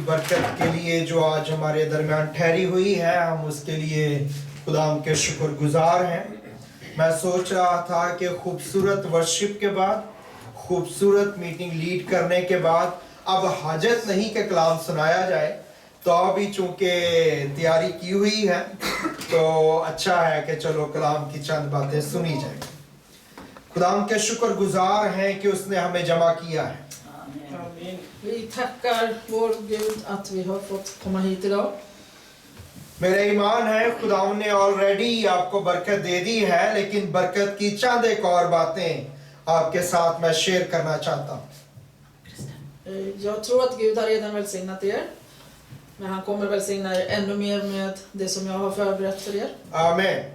बरकत के लिए जो आज हमारे दरमियान ठहरी हुई है, हम उसके लिए खुदाम के शुक्रगुजार हैं। मैं सोच रहा था कि खूबसूरत वर्शिप के बाद, खूबसूरत मीटिंग लीड करने के बाद अब हाजत नहीं कि कलाम सुनाया जाए, तो अभी चूंकि तैयारी की हुई है तो अच्छा है कि चलो कलाम की चंद बातें सुनी जाए। खुदाम के शुक्रगुजार हैं कि उसने हमें जमा किया है। Vi tackar vår Gud att vi har fått komma hit idag. मेरा ईमान है खुदा ने ऑलरेडी आपको बरकत दे दी है, लेकिन बरकत की चंद एक और बातें आपके साथ मैं शेयर करना चाहता हूँ। Jag tror att Gud har redan välsignat er, men han kommer välsigna er ännu mer med det som jag har förberett för er. आमीन।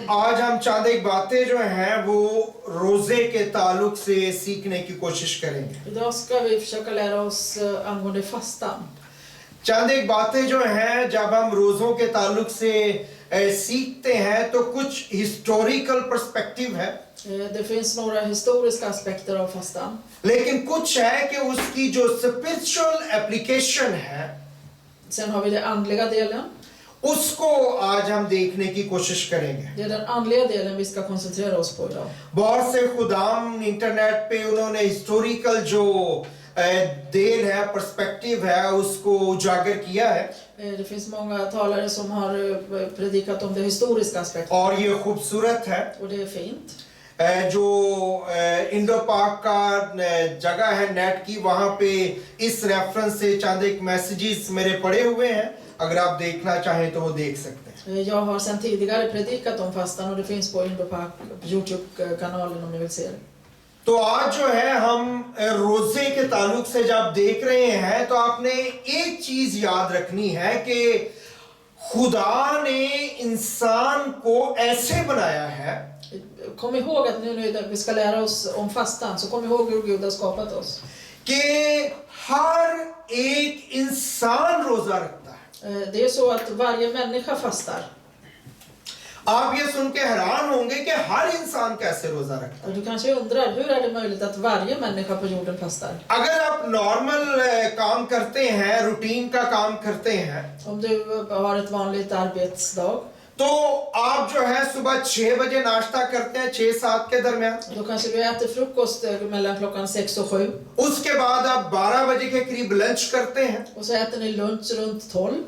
आज हम चंद एक बातें जो हैं वो रोजे के ताल्लुक से सीखने की कोशिश करेंगे। Idag ska vi försöka lära oss angående fastan. चंद एक बातें जो हैं जब हम रोजों के ताल्लुक से सीखते हैं तो कुछ हिस्टोरिकल पर्सपेक्टिव है, Det finns några historiska aspekter av fastan. लेकिन कुछ है कि उसकी जो स्पिरिचुअल एप्लीकेशन है, Sen har vi den andliga delen. उसको आज हम देखने की कोशिश करेंगे। Det är den andliga delen vi ska koncentrera oss på idag. बहुत से खुदाम इंटरनेट पे उन्होंने हिस्टोरिकल जो देन है, पर्सपेक्टिव है, उसको उजागर किया है Det finns många talare som har predikat om det historiska aspekten. और ये खूबसूरत है। Och det är fint. जो इंडो पाक का जगह है नेट की, वहां पे इस रेफरेंस से चंद एक मैसेजेस मेरे पड़े हुए हैं, अगर आप देखना चाहें तो वो देख सकते हैं। Jag har sedan tidigare predikat om fastan och det finns på Indopac YouTube-kanalen om ni vill se det. तो आज जो है हम रोजे के ताल्लुक से जब देख रहे हैं तो आपने एक चीज याद रखनी है कि खुदा ने इंसान को ऐसे बनाया है, Kom ihåg att nu när vi ska lära oss om fastan, så kom ihåg hur Gud har skapat oss. कि हर एक इंसान रोजा रखता है। Det är så att varje människa fastar. आप ये सुन के हैरान होंगे कि हर इंसान कैसे रोजा रखता है। Och du kanske undrar, hur är det möjligt att varje människa på jorden fastar? अगर आप नॉर्मल काम करते हैं, रूटीन का काम करते हैं, Om du har ett vanligt arbetsdag, तो आप जो है सुबह 6 बजे नाश्ता करते हैं, 6-7 के दरमियान। då kanske du äter frukost mellan klockan 6 och 7. उसके बाद आप 12 बजे के करीब लंच करते हैं Och så äter ni lunch runt 12.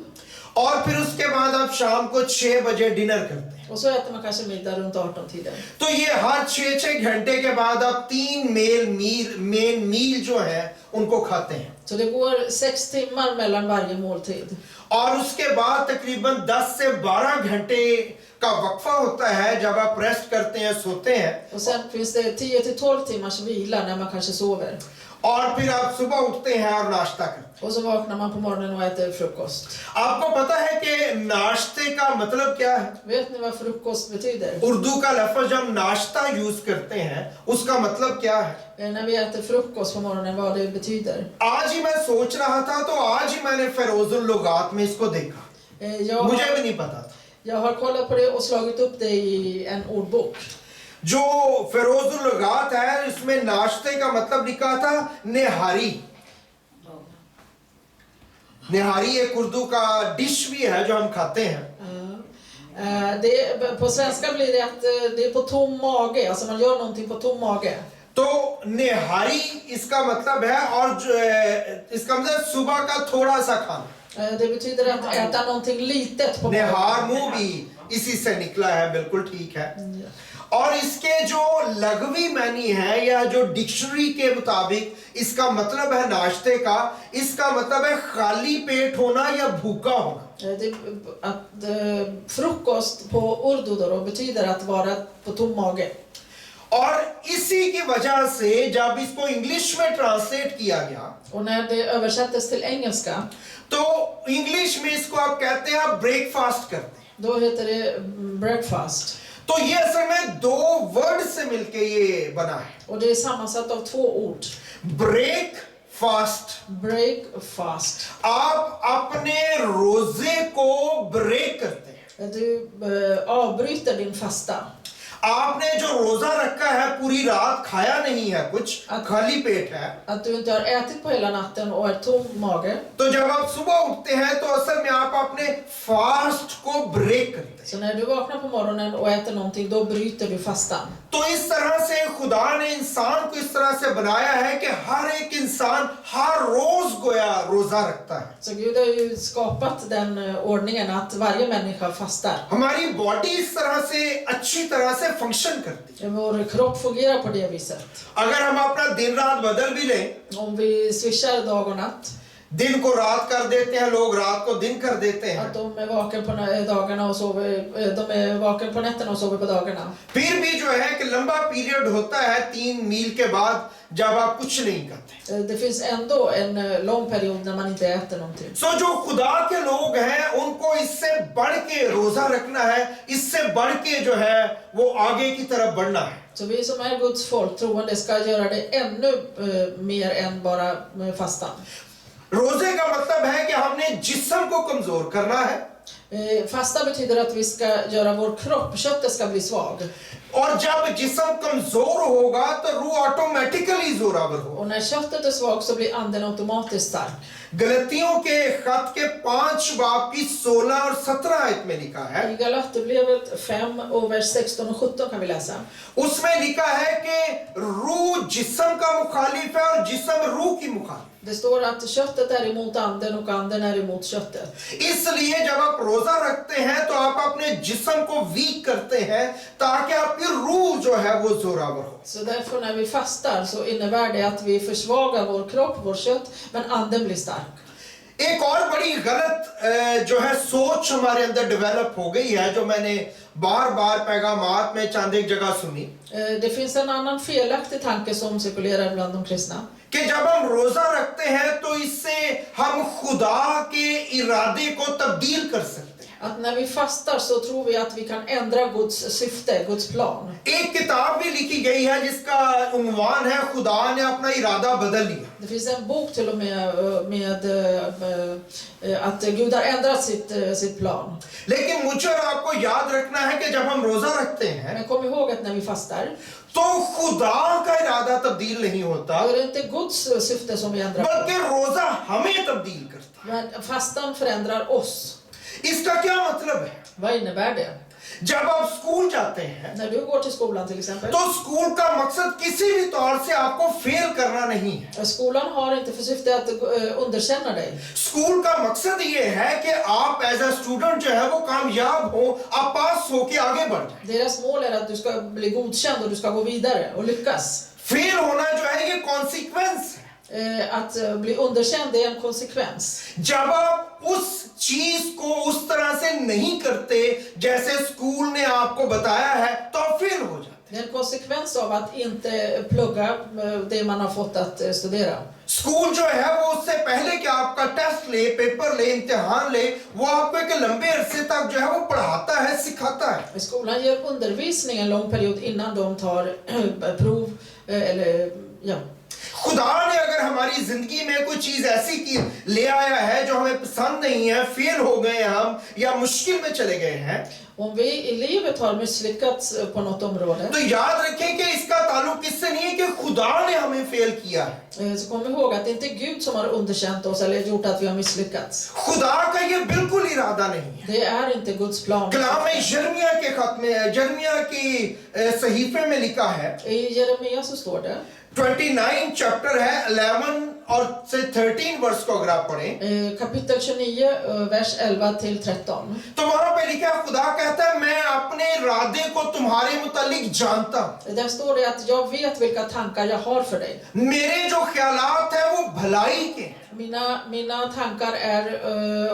और फिर उसके बाद आप शाम को 6 बजे डिनर करते हैं। Och så äter man kanske middag runt 18-tiden. तो ये हर 6-6 घंटे के बाद आप 3 मेन मील जो है उनको खाते हैं। Så det går 6 timmar mellan varje måltid. और उसके बाद तकरीबन 10 से 12 घंटे का वक्फा होता है जब आप रेस्ट करते हैं, सोते हैं। Och sen finns det 10 till 12 timmars vila när man kanske sover. और फिर आप सुबह उठते हैं और नाश्ता करते हैं। Och så vaknar man på morgonen och äter frukost. आपको पता है कि नाश्ते का मतलब क्या है? Vet ni vad frukost betyder? Urdu का लफ्ज हम नाश्ता यूज करते हैं, उसका मतलब क्या है? När vi äter frukost på morgonen, vad det betyder. आज ही मैं सोच रहा था तो आज ही मैंने फेरोजुल लुगात में इसको देखा, मुझे भी नहीं पता था। Jag har kollat på det och slagit upp det i en ordbok. जो फेरोजुल लुगात है उसमें नाश्ते का मतलब लिखा था निहारी। निहारी एक उर्दू का डिश भी है जो हम खाते हैं। På svenska blir det att det är på tom mage, alltså man gör någonting på tom mage. तो निहारी इसका मतलब है, और इसका मतलब सुबह का थोड़ा सा खाना। Det betyder att äta någonting litet på निहार मुंह भी इसी से निकला है, बिल्कुल ठीक है। और इसके जो लघवी मानी है या जो डिक्शनरी के मुताबिक इसका मतलब है नाश्ते का, इसका मतलब है खाली पेट होना या भूखा होना। Frukost på urdu då betyder att vara på tom mage. और इसी की वजह से जब इसको इंग्लिश में ट्रांसलेट किया गया, Och när det översattes till engelska, तो इंग्लिश में इसको आप कहते हैं, आप ब्रेकफास्ट करते हैं। då heter det breakfast. तो ये असल में 2 वर्ड से मिलके ये बना है। Och det är sammansatt av 2 ord. Breakfast. Breakfast. आप अपने रोजे को ब्रेक करते हैं, Du avbryter din fasta. आपने जो रोजा रखा है पूरी रात खाया नहीं है कुछ, खाली पेट है, Att du inte har ätit på hela natten och är tom mage. तो जब आप सुबह उठते हैं तो असल में आप अपने फास्ट को ब्रेक करते हैं। Så när du vaknar på morgonen och äter någonting, då bryter du fastan. तो इस तरह से खुदा ने इंसान को इस तरह से बनाया है कि हर एक इंसान हर रोज गोया रोजा रखता है। Så Gud har ju skapat den ordningen att varje människa fastar. हमारी बॉडी इस तरह से अच्छी तरह से फंक्शन करती है। Vår kropp fungerar på det viset. अगर हम अपना दिन रात बदल भी लें, Om vi swishar dag och natt, दिन को रात कर देते हैं लोग, रात को दिन कर देते हैं, att de är vaken på dagarna och sover, de är vaken på nätterna och sover på dagarna. फिर भी जो है कि लंबा पीरियड होता है 3 मील के बाद जब आप कुछ नहीं करते। Det finns ändå en lång period när man inte äter någonting. सो जो खुदा के लोग हैं उनको इससे बढ़ के रोजा रखना है, इससे बढ़ के जो है वो आगे की तरफ बढ़ना है। Så vi som är Guds folk, troende, ska göra det ännu mer än bara fastan. रोजे का मतलब है कि हमने जिस्म को कमजोर करना है, Fasta betyder att vi ska göra vår kropp, köttet ska bli svag. और जब जिस्म कमजोर होगा तो रूह ऑटोमेटिकली जोरावर होगा। Och när köttet är svagt så blir anden automatiskt stark. गलतियों के खत के 5 बाब की 16 और 17 आयत में लिखा है, I Galaterbrevet 5 och vers 16 och 17 kan vi läsa. उसमें लिखा है कि रूह जिस्म का मुखालिफ है और जिस्म रूह की मुखालिफ। Det står att köttet är emot anden och anden är emot köttet. इसलिए जब आप रोजा रखते हैं तो आप अपने जिस्म को वीक करते हैं ताकि आपकी रूह जो है वो जोरावर हो। Så därför när vi fastar så innebär det att vi försvagar vår kropp, vår kött, men anden blir stark. एक और बड़ी गलत जो है सोच हमारे अंदर डेवलप हो गई है, जो मैंने बार बार पैगामात में चंद एक जगह सुनी, Det finns en annan felaktig tanke som cirkulerar bland de kristna. कि जब हम रोजा रखते हैं तो इससे हम खुदा के इरादे को तब्दील कर सकते हैं। Att när vi fastar så tror vi att vi kan ändra Guds syfte, Guds plan. एक किताब भी लिखी गई है जिसका उन्वान है खुदा ने अपना इरादा बदल लिया। Det finns en bok till och med att Gud har ändrat sitt plan. लेकिन मुझे और आपको याद रखना है कि जब हम रोजा रखते हैं Men kom ihåg att när vi fastar, तो खुदा का इरादा तब्दील नहीं होता, då är det inte Guds syfte som vi ändrar på. बल्कि रोजा हमें तब्दील करता Men fastan förändrar oss. है। इसका क्या मतलब है? Vad innebär det? जब आप स्कूल जाते हैं När du går till skolan till exempel. तो स्कूल का मकसद किसी भी तौर से आपको फेल करना नहीं है। Skolan har inte för syfte att underkänna dig. School का मकसद ये है कि आप एज अ स्टूडेंट जो है वो कामयाब हो, आप पास हो के आगे बढ़ जाए। Deras mål är att du ska bli godkänd och du ska gå vidare och lyckas. Fail होना जो है ये कॉन्सिक्वेंस है। Att bli underkänd är en konsekvens. जब आप उस चीज को उस तरह से नहीं करते जैसे स्कूल ने आपको बताया है तो आप फेल हो जाते। Det är en konsekvens av att inte plugga det man har fått att studera. School जो है वो उससे पहले कि आपका टेस्ट ले, पेपर ले, इम्तिहान ले, वो आपको एक लंबे अरसे तक जो है वो पढ़ाता है, सिखाता है। Skolan ger undervisning en lång period innan de tar prov eller ja. खुदा ने अगर हमारी जिंदगी में कोई चीज ऐसी की ले आया है जो हमें पसंद नहीं है, फेल हो गए हम या मुश्किल में चले गए हैं, Om vi i livet har misslyckats på något område, तो याद रखें कि इसका ताल्लुक किससे नहीं है कि खुदा ने हमें फेल किया है। så kom ihåg att det inte är Gud som har underkänt oss eller gjort att vi har misslyckats. खुदा का ये बिल्कुल इरादा नहीं है। Det är inte Guds plan. कलाम में यिर्मयाह के खत में, यिर्मयाह की सहीफे में लिखा है, I Jeremia så står det, 29 chapter है, 11 और से 13 वर्ष को अगर आप पढ़ें kapitel 29, vers 11 till 13. तो वहां पे लिखा है, खुदा कहता है मैं अपने इरादे को तुम्हारे मुतालिक जानता हूं। Där står det att jag vet vilka tankar jag har för dig. मेरे जो ख्यालात है वो भलाई के हैं। Mina tankar är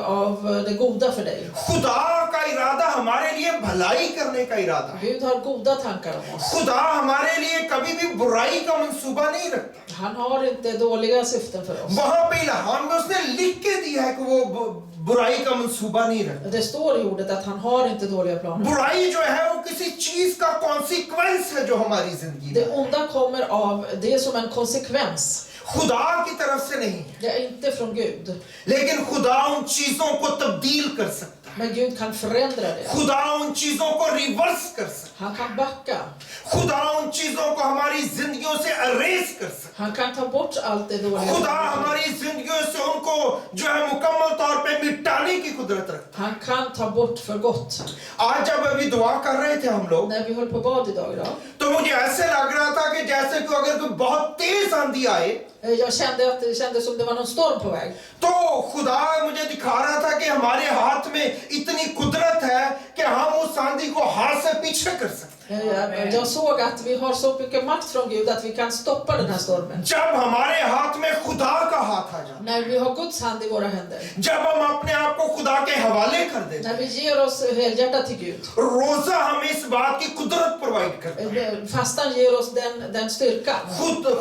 av det goda för dig. खुदा का इरादा हमारे लिए भलाई करने का इरादा है। Gud har goda tankar om oss. खुदा हमारे लिए कभी भी बुराई का मंसूबा नहीं रखता। Han har inte dåliga syften för oss. वहां पे इल्हाम में उसने लिख के दिया है कि वो बुराई का मंसूबा नहीं रखता। Det står i ordet att han har inte dåliga planer. बुराई जो है वो किसी चीज का कॉन्सिक्वेंस है जो हमारी जिंदगी Det में, onda kommer av det som en konsekvens. खुदा की तरफ से नहीं है, Det är inte från Gud. लेकिन खुदा उन चीजों को तब्दील कर सकता है। Men Gud kan förändra det. खुदा उन चीजों को रिवर्स कर सकता Han kan backa. है, खुदा उन चीजों को हमारी जिंदगियों से अरेज कर सकता Han kan ta bort allt det है, dåliga. खुदा हमारी जिंदगियों से उनको जो है मुकम्मल तौर पे मिटाने की कुदरत रखता Han kan ta bort för gott. है। आज जब अभी दुआ कर रहे थे हम लोग, När vi höll på bad idag तो मुझे ऐसे लग रहा था कि जैसे कि अगर कोई बहुत तेज आंधी आए, jag kände att det kändes som det var någon storm på väg. तो खुदा मुझे दिखा रहा था कि हमारे हाथ में इतनी कुदरत है कि हम उस आंधी को हाथ से पीछे कर सकते हैं। Jag såg att vi har så mycket makt från Gud att vi kan stoppa den här stormen. जब हमारे हाथ में खुदा का हाथ आ जाए, När vi har Guds hand i våra händer. जब हम अपने आप को खुदा के हवाले कर देते När vi ger oss helhjärtat till Gud. हैं, रोजा हमें इस बात की कुदरत प्रोवाइड करता है। Fastan ger oss den styrkan.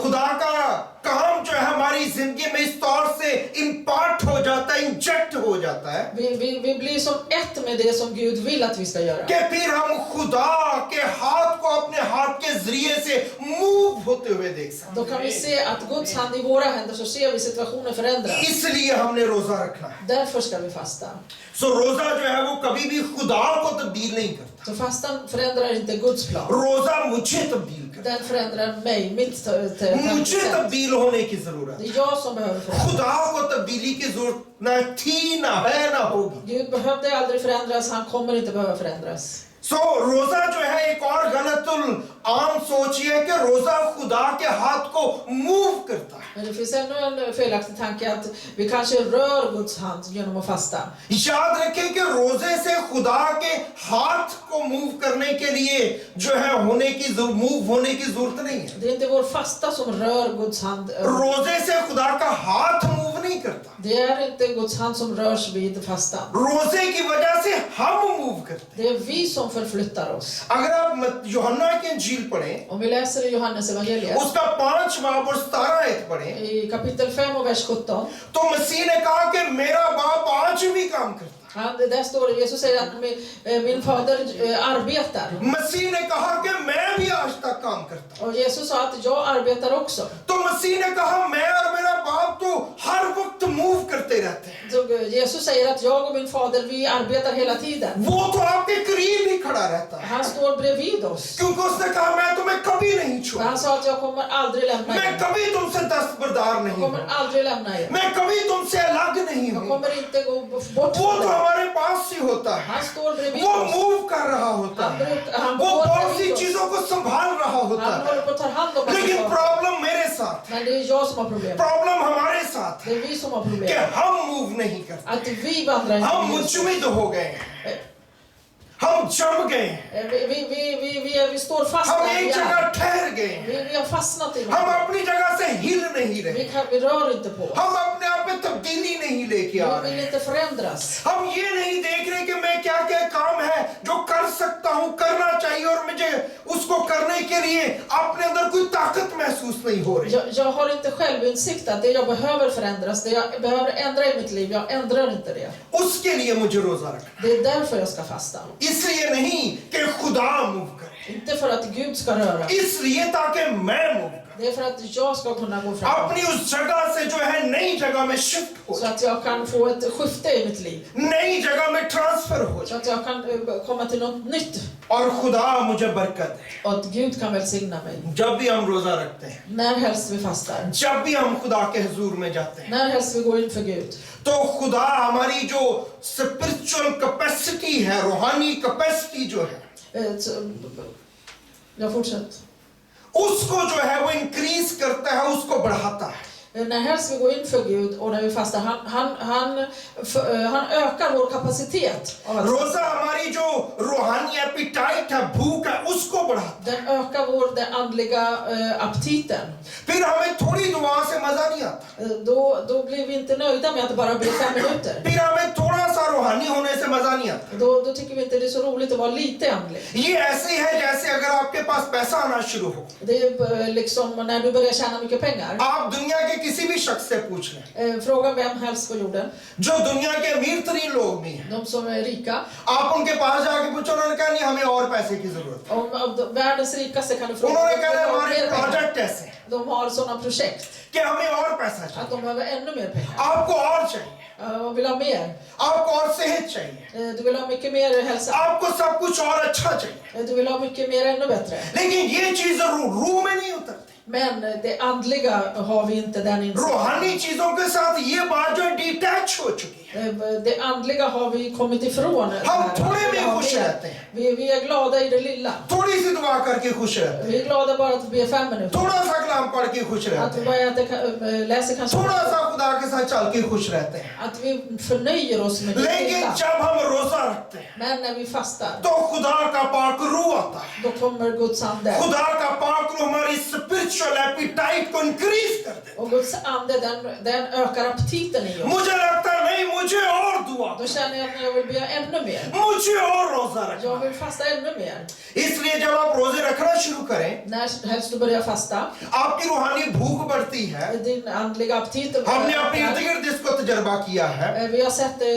खुदा का काम जो है हमारी जिंदगी में इस तौर से इम्पार्ट हो जाता है, इंजेक्ट हो जाता है Vi blir som ett med det som Gud vill att vi ska göra. कि फिर हम खुदा के हाथ को अपने हाथ के जरिए से मूव होते हुए देख सकते Då kan vi se att Guds hand i våra händer, så ser vi situationen förändras. हैं। इसलिए हमने रोजा रखना है। Därför ska vi fasta. सो रोजा जो है वो कभी भी खुदा को तब्दील नहीं करता, Så fastan förändrar inte Guds plan. रोजा मुझे तब्दील करता Den förändrar mig, mitt है। मुझे sätt. तब्दील होने की जरूरत Det है। är jag som behöver förändras. खुदा को तब्दीली की जरूरत ना थी, ना है, ना होगी। Gud behövde aldrig förändras, han kommer inte behöva förändras. सो रोजा जो है एक और गलतुल आम सोच ये है कि रोजा खुदा के हाथ को मूव करता है। Men det finns ännu en felaktig tanke att vi kanske rör Guds hand genom att fasta. याद रखें कि रोजे से खुदा के हाथ को मूव करने के लिए जो है मूव होने की जरूरत नहीं है। Det är inte vår fasta som rör Guds hand. रोजे से खुदा का हाथ मूव नहीं करता, Det är inte Guds hand som rörs vid fastan. रोजे की वजह से हम मूव करते Det är vi som förflyttar oss. हैं। अगर आप यूहन्ना की इंजील पढ़ें, Om vi läser i Johannes evangeliet उसका 5 बाब और 17 आयत पढ़ें, i kapitel 5 och vers 17. तो मसीह ने कहा कि मेरा बाप आज भी काम करता Där står det, Jesus säger att min fader arbetar. है। मसीह ने कहा कि मैं भी आज तक काम करता हूँ। Och Jesus sa att jag arbetar också. तो मसीह ने कहा मैं और मेरा बाप तो हर वक्त मूव करते रहते हैं। Så Jesus säger att jag och min fader, vi arbetar hela tiden. वो तो आपके करीब ही खड़ा रहता है, Han står bredvid oss. क्योंकि उसने कहा मैं तुम्हें कभी नहीं Och छोड़, han sa att jag kommer aldrig lämna मैं er. कभी तुमसे दस्तबरदार Jag नहीं kommer हूँ, aldrig lämna er. मैं कभी तुमसे अलग नहीं Jag हूँ। kommer inte gå bort वो från तो er. हमारे पास ही होता है, Han står bredvid वो oss. मूव कर रहा होता Han, है, han वो går बहुत सी bredvid oss. चीजों को संभाल रहा होता Han है। håller på att ta hand om लेकिन oss. प्रॉब्लम मेरे साथ है, Men det är jag som har problem. Problem हमारे साथ Det है är vi som har कि problem. हम मूव नहीं करते, Att vi vandrar हम inte. मुंचमिद हो गए हैं, हम जम गए हैं, Vi står fast हम där vi एक जगह är. ठहर गए हैं, Vi har fastnat i हम det. अपनी जगह से हिल नहीं रहे, Vi rör inte på oss. हम अपने आप में तब्दीली नहीं लेके आ Vi रहे, vill inte förändras. हम ये नहीं देख रहे कि मैं क्या क्या काम है जो कर सकता हूँ, करना चाहिए और मुझे उसको करने के लिए अपने अंदर कोई ताकत महसूस नहीं हो रही। Jag har inte självinsikt att det jag behöver förändras, det jag behöver ändra i mitt liv, jag ändrar inte det. उसके लिए मुझे रोजा रखना, Det är därför jag ska fasta. इसलिए नहीं कि खुदा मूव करे, Inte för att Gud ska röra. इसलिए ताकि मैं मूव करूं, Det är för att jag ska kunna gå framåt. अपनी उस जगह से जो है नई जगह में शिफ्ट हो Så जाए, att jag kan få ett skifte i mitt liv. नई जगह में ट्रांसफर हो Så जाए att jag kan komma till något nytt. और खुदा मुझे बरकत दे। Och att Gud kan välsigna mig. जब भी हम रोजा रखते हैं, När helst vi fastar. जब भी हम खुदा के हुजूर में जाते हैं, När helst vi går inför Gud. तो खुदा हमारी जो स्पिरिचुअल कैपेसिटी है, रूहानी कैपेसिटी जो है, Jag fortsätter. उसको जो है वो इंक्रीज करता है, उसको बढ़ाता है। När helst vi går inför Gud och när vi fastar, han ökar vår kapacitet. Av att रोजा हमारी जो रूहानी एपिटाइट है, भूख है, उसको बढ़ाता den ökar den andliga aptiten. है। फिर हमें थोड़ी दुआ से मजा नहीं आता, Då blir vi inte nöjda med att det bara blir 5 minuter. फिर हमें थोड़ा सा रूहानी होने से मजा नहीं आता। Då tycker vi inte det är så roligt att vara lite andlig. ये ऐसे है जैसे अगर आपके पास पैसा आना शुरू हो, Det är liksom när du börjar tjäna mycket pengar. आप दुनिया के किसी भी शख्स से पूछ लें, Fråga vem helst på jorden. जो दुनिया के अमीर तरीन लोग भी हैं, De som är rika. आप उनके पास जाके पूछो, उन्होंने कहा नहीं हमें और पैसे की जरूरत है। Om världens rikaste kan du fråga. उन्होंने कहा De har हमारे mer pengar. प्रोजेक्ट ऐसे हैं De har sådana projekt कि हमें और पैसा चाहिए, att de behöver ännu mer pengar. आपको और चाहिए, och vill ha mer. आपको और सेहत चाहिए, Du vill ha mycket mer hälsa. आपको सब कुछ और अच्छा चाहिए, Du vill ha mycket mer ännu bättre. लेकिन ये चीजें रूह में नहीं उतरती। Men det andliga har vi inte den insikten. रूहानी चीजों के साथ ये बात जो है डिटैच हो चुकी है। Det andliga har vi kommit ifrån. हम थोड़े में खुश रहते हैं, Vi är glada i det lilla. थोड़ी सी दुआ करके खुश रहते हैं, Vi är glada bara att be 5 minuter. थोड़ा सा कलाम पढ़ के खुश Att रहते vi हैं, bara läser kanske. थोड़ा सा खुदा के साथ चल के खुश रहते हैं। Att vi förnöjer oss med det लेकिन lilla. जब हम रोजा रखते हैं Men när vi fastar, तो खुदा का पाक रूह आता है, då kommer Guds ande. खुदा का पाक रूह हमारी स्पिरिचुअल एपिटाइट को इंक्रीज कर दे। Och Guds ande, den ökar aptiten i oss. मुझे लगता है नहीं, मुझे और दुआ, Då känner jag att jag vill be ännu mer. मुझे और रोजा रखना। Jag vill fasta ännu mer. इसलिए जब आप रोजे रखना शुरू करें, När helst du börjar fasta, आपकी रूहानी भूख बढ़ती है। din andliga aptit हमने अपने इर्द ökar. गिर्द इसको तजर्बा किया है, Vi har sett det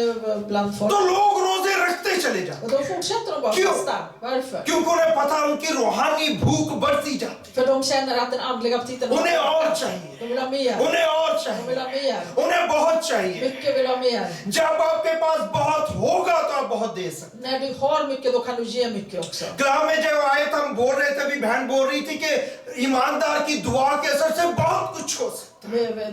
bland folk. तो लोग रोजे रखते चले जाते Och då fortsätter de bara Kul. fasta. Varför? क्योंकि उन्हें पता है उनकी रूहानी भूख बढ़ती जाती För de känner att den andliga aptiten है। उन्हें और ökar. चाहिए, De vill ha mer. उन्हें और De vill चाहिए, ha mer. उन्हें बहुत चाहिए। Mycket vill ha mer. जब आपके पास बहुत होगा तो आप बहुत दे सकते। När du har mycket, då kan du ge mycket också. कलाम में जब आए तो हम बोल रहे थे, अभी बहन बोल रही थी कि ईमानदार की दुआ के असर से बहुत कुछ हो सकता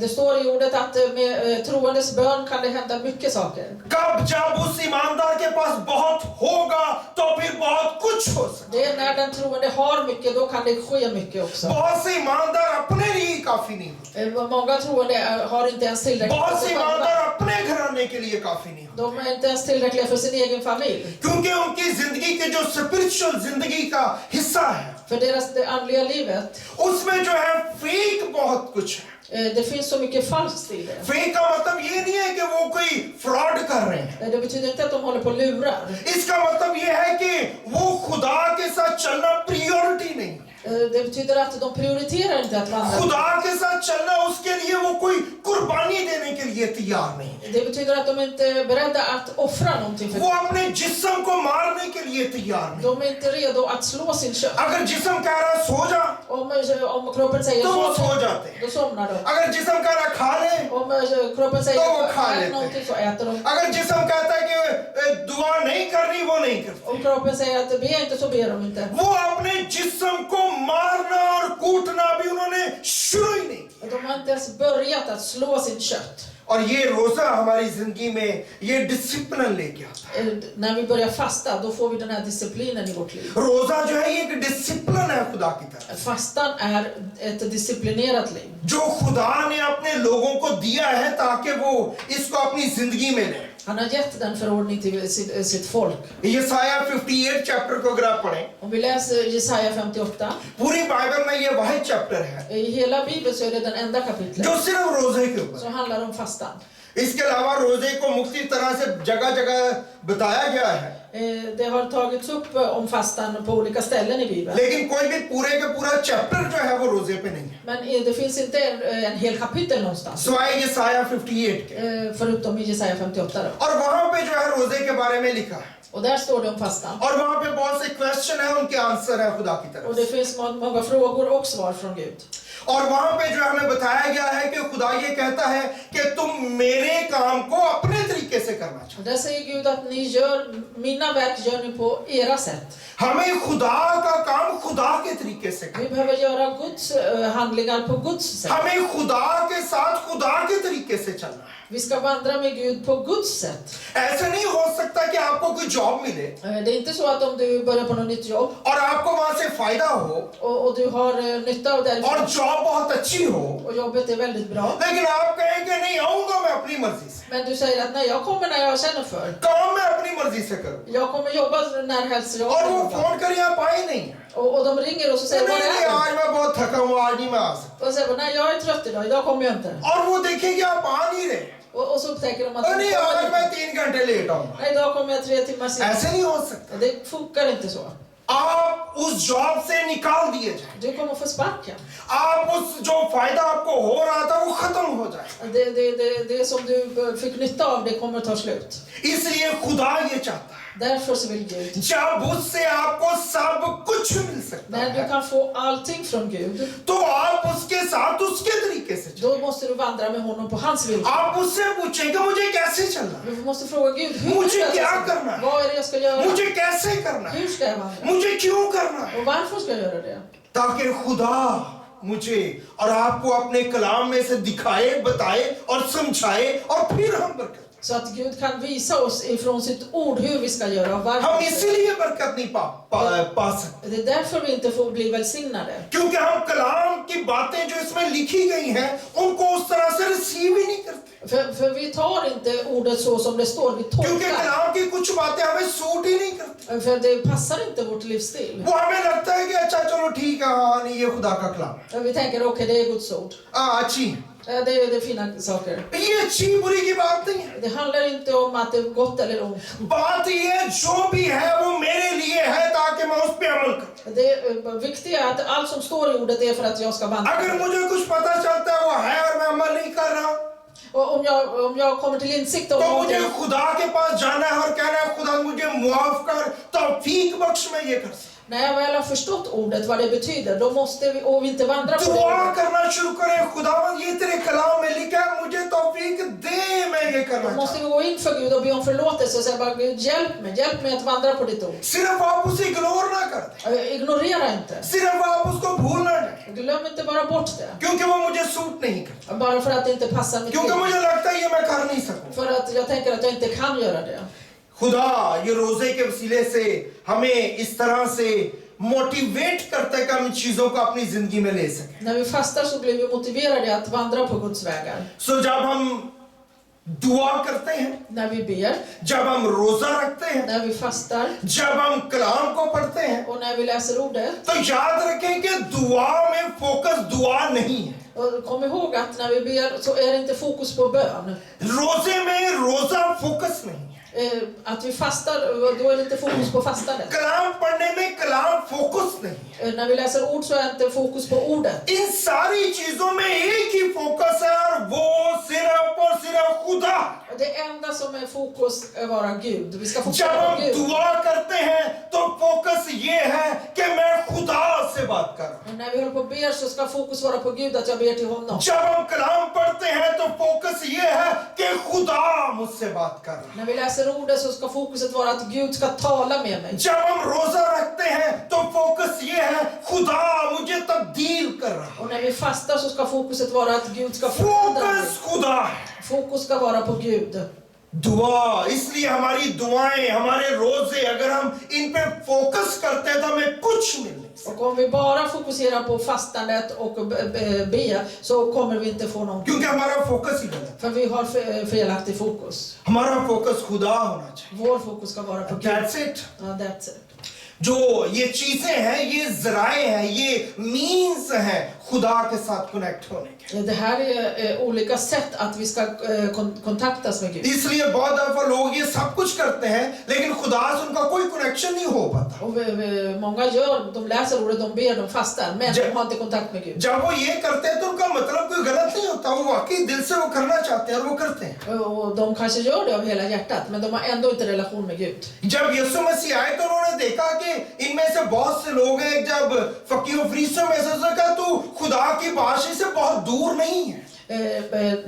Det står i ordet att med troendes bön kan det hända mycket saker. है। कब जब उस ईमानदार के पास बहुत होगा तो फिर बहुत कुछ हो सकता Det är när den troende har mycket, då kan det ske mycket också. है। बहुत से ईमानदार अपने लिए काफी नहीं होते, Många troende har inte ens tillräckligt बहुत för से sig ईमानदार själva. अपने घराने के लिए काफी नहीं होते, De är inte ens tillräckliga för sin egen familj. क्योंकि उनकी जिंदगी के जो स्पिरिचुअल जिंदगी का हिस्सा है För det andliga livet, उसमें जो है फेक बहुत कुछ है। det finns så mycket falskt i det. Fake का मतलब ये नहीं है कि वो कोई फ्रॉड कर रहे हैं, Det betyder inte att de håller på och lurar. इसका मतलब ये है कि वो खुदा के साथ चलना प्रियोरिटी नहीं है। Det betyder att de prioriterar inte att vandra. खुदा के साथ चलना उसके लिए वो कोई कुर्बानी देने के लिए तैयार नहीं है। Det betyder att de inte är beredda att offra någonting för वो det. अपने जिस्म को मारने के लिए तैयार नहीं। De är inte redo att slå sin kött. अगर जिस्म कह रहा है सो जा Om kroppen säger तो वो så, सो जाते हैं, då somnar de. अगर जिस्म कह रहा है खा ले, Om kroppen säger तो वो खा ät लेते någonting så äter de. अगर जिस्म कहता है कि दुआ नहीं करनी, वो नहीं करते। Om kroppen säger att be inte så ber de inte. वो अपने जिस्म को मारना और कूटना भी उन्होंने शुरू ही नहीं किया। De har inte ens börjat att slå sin kött. और ये रोजा हमारी जिंदगी में ये डिसिप्लिन लेके आता है। När vi börjar fasta, då får vi den här disciplinen i vårt liv. रोजा जो है ये एक डिसिप्लिन है खुदा की तरफ, Fastan är ett disciplinerat liv. जो खुदा ने अपने लोगों को दिया है ताकि वो इसको अपनी जिंदगी में ले। Han har gett den förordning till sitt folk. यसाया 58 chapter को अगर आप पढ़ें, Om vi läser Jesaja 58, पूरी बाइबल में ये वाहिद चैप्टर है i hela Bibeln så är det den enda kapitlet जो सिर्फ रोजे के ऊपर। som handlar om fastan. इसके अलावा रोजे को मुख्तलिफ तरह से जगह जगह बताया गया है, Det har tagits upp om fastan på olika ställen i Bibeln. लेकिन कोई भी पूरे का पूरा चैप्टर जो है वो रोजे पे नहीं है, Men det finns inte en hel kapitel någonstans. सिवाय यसाया 58 के। Förutom i Jesaja 58 då. और वहां पे जो है रोजे के बारे में लिखा है, Och där står det om fastan. और वहां पे बहुत से क्वेश्चन है, उनके आंसर है खुदा की Och तरफ det से। finns många frågor och svar från Gud. और वहां पे जो हमें बताया गया है कि खुदा ये कहता है कि तुम मेरे काम को अपने तरीके से करना चाहिए। Och där säger Gud att ni gör, mina verk gör ni på era sätt. हमें खुदा का काम खुदा के तरीके से करना, Vi behöver göra Guds handlingar på Guds sätt. हमें खुदा के साथ खुदा के तरीके से चलना है। Vi ska vandra med Gud på Guds sätt. ऐसा नहीं हो सकता कि आपको कोई जॉब मिले Det är inte så att om du börjar på något nytt jobb और आपको वहां से फायदा हो och du har nytta av det और जॉब बहुत अच्छी हो, och jobbet är väldigt bra. लेकिन आप कहें कि नहीं आऊंगा मैं अपनी मर्जी से, Men du säger att nej, jag kommer när jag känner för. काम मैं अपनी मर्जी से करूं, Jag kommer jobba när helst jag और वो jobbar. फोन कर यहाँ पाए नहीं, Och de ringer och så säger नहीं vad नहीं är आज मैं बहुत थका हूँ, आज नहीं मैं आ सकता, Och säger nej, jag är trött idag kommer jag inte. और वो देखेंगे आप आ नहीं रहे, Och så upptäcker de att नहीं आज मैं 3 घंटे लेट आऊंगा। nej, idag kommer jag 3 timmar senare. ऐसे नहीं हो सकता। Det funkar inte så. आप उस जॉब से निकाल दिए जाए, Du kommer få sparken. आप उस जो फायदा आपको हो रहा था वो खत्म हो जाए। Det som du fick nytta av, det kommer ta slut. इसलिए खुदा ये चाहता है Därför så vill Gud. जब उससे आपको सब कुछ मिल सकता När du है kan få allting från Gud, तो आप उसके साथ उसके तरीके से चलो। då måste du vandra med honom på hans villkor. आप उससे पूछेंगे मुझे कैसे चलना है, Du måste fråga Gud, hur मुझे ska jag क्या göra? करना है? Vad är det jag ska göra? मुझे कैसे करना है, Hur ska jag vandra? मुझे क्यों करना है, Och varför ska jag göra det? ताकि खुदा मुझे और आपको अपने कलाम में से दिखाए, बताए और समझाए और फिर हम बरकत। Så att Gud kan visa oss ifrån sitt ord hur vi ska göra och varför. हम इसीलिए बरकत नहीं पा सकते Det är därför vi inte får bli välsignade. क्योंकि हम कलाम की बातें जो इसमें लिखी गई हैं उनको उस तरह से रिसीव ही नहीं करते, För vi tar inte ordet så som det står, vi क्योंकि tolkar. कलाम की कुछ बातें हमें सूट ही नहीं करती। För det passar inte vårt livsstil. वो हमें लगता है कि अच्छा चलो ठीक है, हाँ नहीं ये खुदा का कलाम है, Vi tänker okej, det är Guds ord. अच्छी Det är fina saker. ये अच्छी बुरी की बात नहीं है। Det handlar inte om att det är gott eller ont. बात ये जो भी है वो मेरे लिए है ताकि मैं उस पे अमल करूं। Det viktiga är att allt som står i ordet är för att jag ska vandra. अगर मुझे कुछ पता चलता है वो है और मैं अमल नहीं कर रहा Och om jag kommer till insikt om तो मुझे någonting, खुदा के पास जाना है और कहना है खुदा मुझे मुआफ कर, तौफीक बख्श मैं ये कर सकता। när jag väl har förstått ordet, vad det betyder, då måste vi, och vi inte vandrar på det दुआ ordet, करना शुरू करें, खुदावंद ये तेरे कलाम में लिखा है मुझे तौफीक दे, मैं ये då करना måste चाहता vi gå in för Gud och be om förlåtelse och säga bara Gud, hjälp mig att vandra på ditt ord. हूं। सिर्फ आप उसे इग्नोर ना कर दें, Ignorera inte. सिर्फ आप उसको भूल ना जाए, Glöm inte bara bort det. क्योंकि वो मुझे सूट नहीं करता, Bara för att det inte passar mitt क्योंकि liv. मुझे लगता है ये मैं कर नहीं सकूं। För att jag tänker att jag inte kan göra det. खुदा ये रोजे के वसीले से हमें इस तरह से मोटिवेट करता है कि हम इन चीजों को अपनी जिंदगी में ले सकें। När vi fastar så blir vi motiverade att vandra på Guds vägar. सो जब हम दुआ करते हैं, När vi ber, जब हम रोजा रखते हैं, när vi fastar जब हम कलाम को पढ़ते हैं, och när vi läser ordet. तो याद रखें कि दुआ में फोकस दुआ नहीं है। Och kom ihåg att när vi ber så är det inte fokus på bön. रोजे में रोजा फोकस नहीं है, Att vi fastar, då är det inte fokus på fastandet. कलाम पढ़ने में कलाम फोकस नहीं है। När vi läser ord så är det inte fokus på ordet. इन सारी चीजों में एक ही फोकस है और वो सिर्फ और सिर्फ खुदा। Det enda som är fokus är vara Gud. Vi ska जब fokusera på हम Gud. दुआ करते हैं तो फोकस ये है कि मैं खुदा से बात कर रहा हूं। Och när vi håller på och ber så ska fokus vara på Gud, att jag ber till honom. जब हम कलाम पढ़ते हैं तो फोकस ये है कि खुदा मुझसे बात कर रहा है। När vi läser ordet så ska fokuset vara att Gud ska tala med mig. जब हम रोजा रखते हैं तो फोकस ये है खुदा मुझे तब्दील कर रहा है। Och när vi fastar så ska fokuset vara att Gud ska förändra mig. Focus खुदा है। Fokus ska vara på Gud. दुआ, इसलिए हमारी दुआएं, हमारे रोजे अगर हम इन पे फोकस करते हैं तो हमें कुछ मिल नहीं सकता। Och om vi bara fokuserar på fastandet och be så kommer vi inte få någonting. क्योंकि हमारा फोकस ही गलत है। För vi har felaktig fokus. हमारा फोकस खुदा होना चाहिए। Vår fokus ska vara på Gud. That's it. That's it. जो ये चीजें हैं, ये जराए हैं, ये मीन्स हैं खुदा के साथ कनेक्ट होने के। Det här är olika sätt att vi ska kontaktas med Gud. इसलिए बहुत दफा लोग ये सब कुछ करते हैं लेकिन खुदा से उनका कोई कनेक्शन नहीं हो पाता। Och många gör, de läser ordet, de ber, de fastar, men de har inte kontakt med Gud. जब वो ये करते हैं तो उनका मतलब कोई गलत नहीं होता, वो वाकई दिल से वो करना चाहते हैं और वो करते हैं। Och de kanske gör det av hela hjärtat, men de har ändå inte relation med Gud. जब यीशु मसीह आए तो उन्होंने देखा कि इनमें से बहुत से लोग हैं, जब फकीर फरीसियों में से कहा तू खुदा की भाषा से बहुत दूर नहीं है।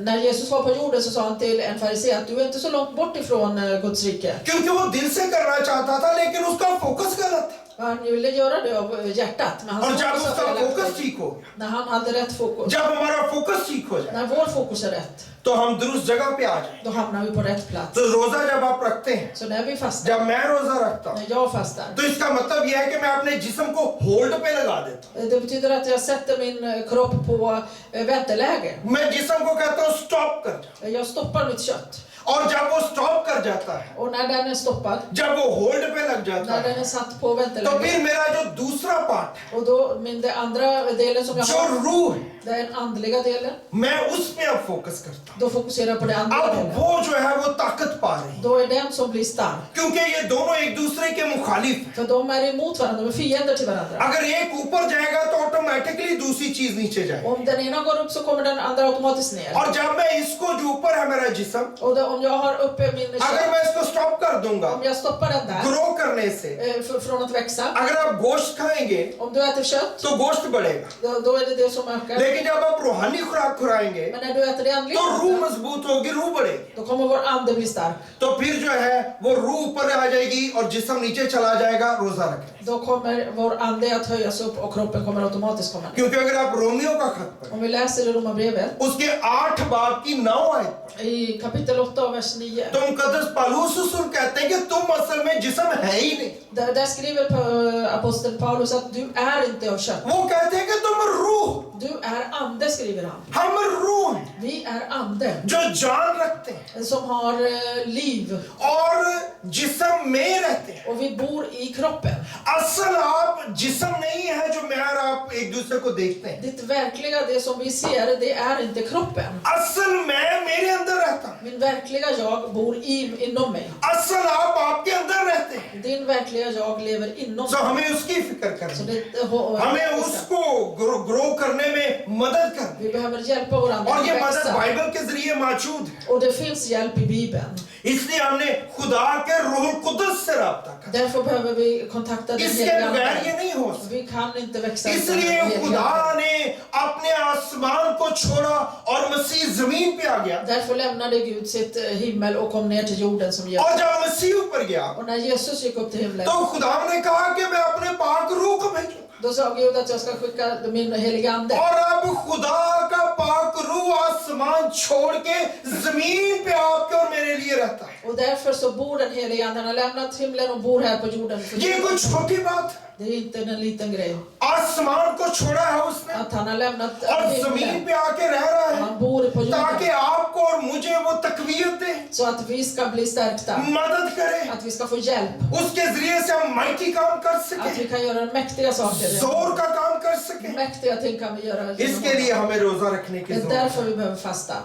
När Jesus var på jorden så sa han till en farisé att du är inte så långt bort ifrån Guds rike. क्योंकि वो दिल से करना चाहता था लेकिन उसका फोकस गलत था। Han ville göra det av hjärtat, men और hans जब fokus उसका var फोकस felaktigt. ठीक हो गया, När han hade rätt fokus, जब हमारा फोकस ठीक हो जाए när vår fokus är rätt, तो हम दुरुस्त जगह पे आ जाए। då hamnar vi på rätt plats. तो रोजा जब आप रखते हैं, Så när vi fastar, जब मैं रोजा रखता हूँ när jag fastar, तो इसका मतलब यह है कि मैं अपने जिस्म को होल्ड पे लगा देता हूँ। det betyder att jag sätter min kropp på vänteläge. मैं जिस्म को कहता हूँ स्टॉप कर जा, Jag stoppar mitt kött. और जब वो स्टॉप कर जाता है, Och när den är stoppad, जब वो होल्ड पे लग जाता när den है, är satt på तो vänteläge, फिर मेरा जो दूसरा पार्ट है, och då det andra delen som jag जो har, रूह है, den andliga delen, मैं उस पे अब फोकस करता då fokuserar jag på det हूँ. andra अब delen. वो जो है वो ताकत पा रही है, Då är den som blir stark. क्योंकि ये दोनों एक दूसरे के मुखालिफ हैं. För de är emot varandra, de är fiender till varandra. अगर एक ऊपर जाएगा तो ऑटोमेटिकली दूसरी चीज नीचे जाएगी. Om den ena går upp så kommer den andra automatiskt ner. और जब मैं इसको जो ऊपर है मेरा जिस्म, Och då, om jag har uppe min अगर kött, मैं इसको स्टॉप कर दूंगा om jag stoppar den där grow करने से, från att växa, अगर आप गोश्त खाएंगे om du äter kött, तो गोश्त बढ़ेगा, då är det det som ökar. लेकिन जब आप रूहानी खुराक खुराएंगे Men när du äter det andliga, तो रूह मजबूत होगी, रूह बढ़ेगी. då kommer vår ande bli stark. तो फिर जो है वो रूह ऊपर आ जाएगी और जिस्म नीचे चला जाएगा. रोजा रखें, Då kommer vår ande att höjas upp och kroppen kommer automatiskt komma ner. क्योंकि अगर आप रोमियो का खत पढ़ें, Om vi läser i Romarbrevet, उसके 8 बाब की 9 आयत, i kapitel 8 och vers 9, तो मुकद्दस पौलुस रसूल कहते हैं कि तुम असल में जिस्म है ही नहीं. där skriver aposteln Paulus att du är inte av kött. वो कहते हैं कि तुम रूह, Du är ande, skriver han. हम रूह हैं, Vi är ande जो जान रखते हैं som har liv और जिस्म में रहते हैं. och vi bor i kroppen. असल आप जिस्म नहीं है जो मैं और आप एक दूसरे को देखते हैं. Ditt verkliga, det som vi ser, det är inte kroppen. असल मैं मेरे अंदर रहता हूँ. Min verkliga jag bor inom mig. असल आप आपके अंदर रहते हैं. Din verkliga jag lever inom तो dig. हमें उसकी फिक्र Så करनी है, det, हमें उसको ग्रो करने में मदद करनी vi behöver hjälpa varandra है. और att ये मदद växa. बाइबल के जरिए मौजूद है. Och det finns hjälp i Bibeln. इसलिए हमने खुदा के रूह कुदस से राब्ता करना. Därför behöver vi kontakta den इसके heliga बगैर ये Ande. नहीं हो सकता. Vi kan inte växa utan इसलिए den heliga खुदा Ande. ने अपने आसमान को छोड़ा और मसीह जमीन पे आ गया. Därför lämnade Gud sitt himmel och kom ner till jorden som Jesus. और जब मसीह ऊपर गया Och när Jesus gick upp till himlen, तो खुदा ने कहा कि मैं अपने पाक रूह को भेजूंगा. då sa Gud att jag ska skicka min heliga Ande. और अब खुदा का पाक रूह आसमान छोड़ के जमीन पे आपके और मेरे लिए रहता है. Och därför så bor den heliga Ande. Han har lämnat himlen och bor här på jorden. ये कोई छोटी बात है. Det är inte en liten grej. आसमान को छोड़ा है उसने Att han har lämnat और जमीन himlen. पे आके रह रहा है Han bor på ताकि jorden. आपको और मुझे वो तकवीयत दे, Så att vi ska bli stärkta. मदद करे, Att vi ska få hjälp. उसके जरिए से हम माइटी काम कर Att सके, vi kan göra mäktiga saker. जोर का काम कर सके. Mäktiga ting kan vi göra. इसके लिए हमें रोजा रखने की Det är जरूरत है. därför vi behöver fasta.